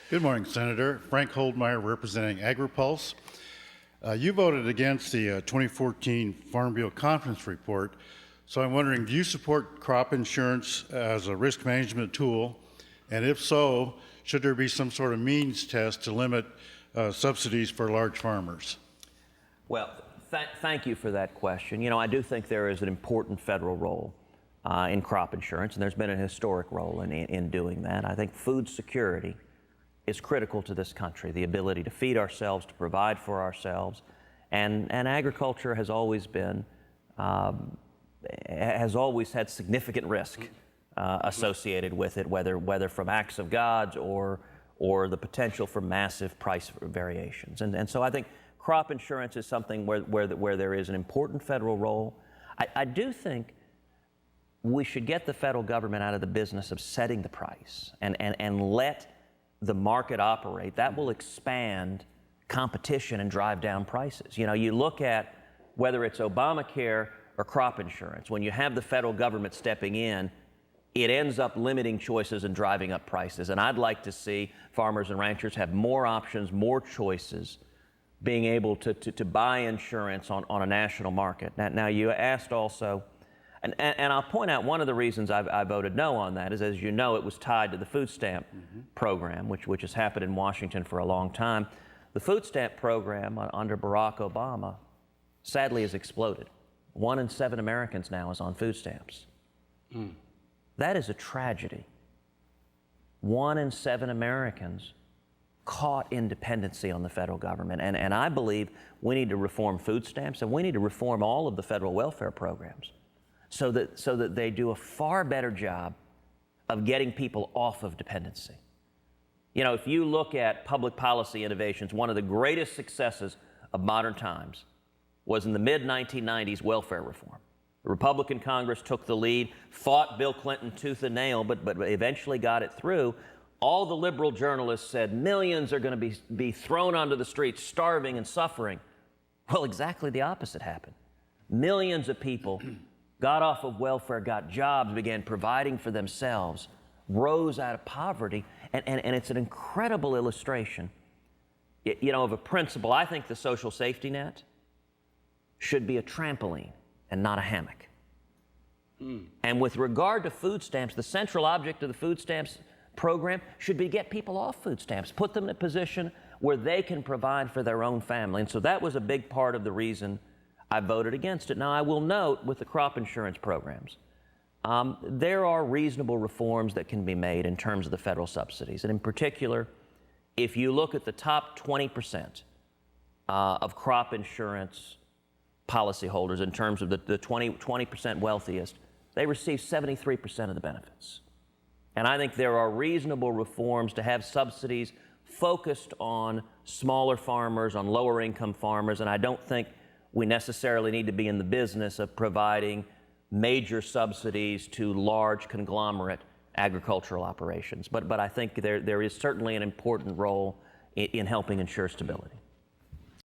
Good morning, Senator. Frank Holdmeyer representing Agri-Pulse. You voted against the 2014 Farm Bill Conference report, so I'm wondering, do you support crop insurance as a risk management tool? And if so, should there be some sort of means test to limit subsidies for large farmers? Well, thank you for that question. You know, I do think there is an important federal role in crop insurance, and there's been a historic role in doing that. I think food security is critical to this country, the ability to feed ourselves, to provide for ourselves, and agriculture has always been, has always had significant risk associated with it, whether from acts of God or the potential for massive price variations. And so I think crop insurance is something where there is an important federal role. I do think we should get the federal government out of the business of setting the price and let the market operate. That will expand competition and drive down prices. You know, you look at whether it's Obamacare or crop insurance, when you have the federal government stepping in, it ends up limiting choices and driving up prices. And I'd like to see farmers and ranchers have more options, more choices, being able to buy insurance on a national market. Now you asked also, and I'll point out one of the reasons I voted no on that is, as you know, it was tied to the food stamp program, which has happened in Washington for a long time. The food stamp program under Barack Obama sadly has exploded. 1 in 7 Americans now is on food stamps. That is a tragedy. 1 in 7 Americans caught in dependency on the federal government. And I believe we need to reform food stamps, and we need to reform all of the federal welfare programs so that they do a far better job of getting people off of dependency. You know, if you look at public policy innovations, one of the greatest successes of modern times was in the mid-1990s welfare reform. The Republican Congress took the lead, fought Bill Clinton tooth and nail, but eventually got it through. All the liberal journalists said millions are going to be thrown onto the streets, starving and suffering. Well, exactly the opposite happened. Millions of people got off of welfare, got jobs, began providing for themselves, rose out of poverty, and it's an incredible illustration, you know, of a principle. I think the social safety net should be a trampoline and not a hammock. And with regard to food stamps, the central object of the food stamps program should be to get people off food stamps, put them in a position where they can provide for their own family. And so that was a big part of the reason I voted against it. Now, I will note with the crop insurance programs, there are reasonable reforms that can be made in terms of the federal subsidies. And in particular, if you look at the top 20% of crop insurance policyholders in terms of the 20% wealthiest, they receive 73% of the benefits. And I think there are reasonable reforms to have subsidies focused on smaller farmers, on lower income farmers, and I don't think we necessarily need to be in the business of providing major subsidies to large conglomerate agricultural operations. But I think there is certainly an important role in helping ensure stability.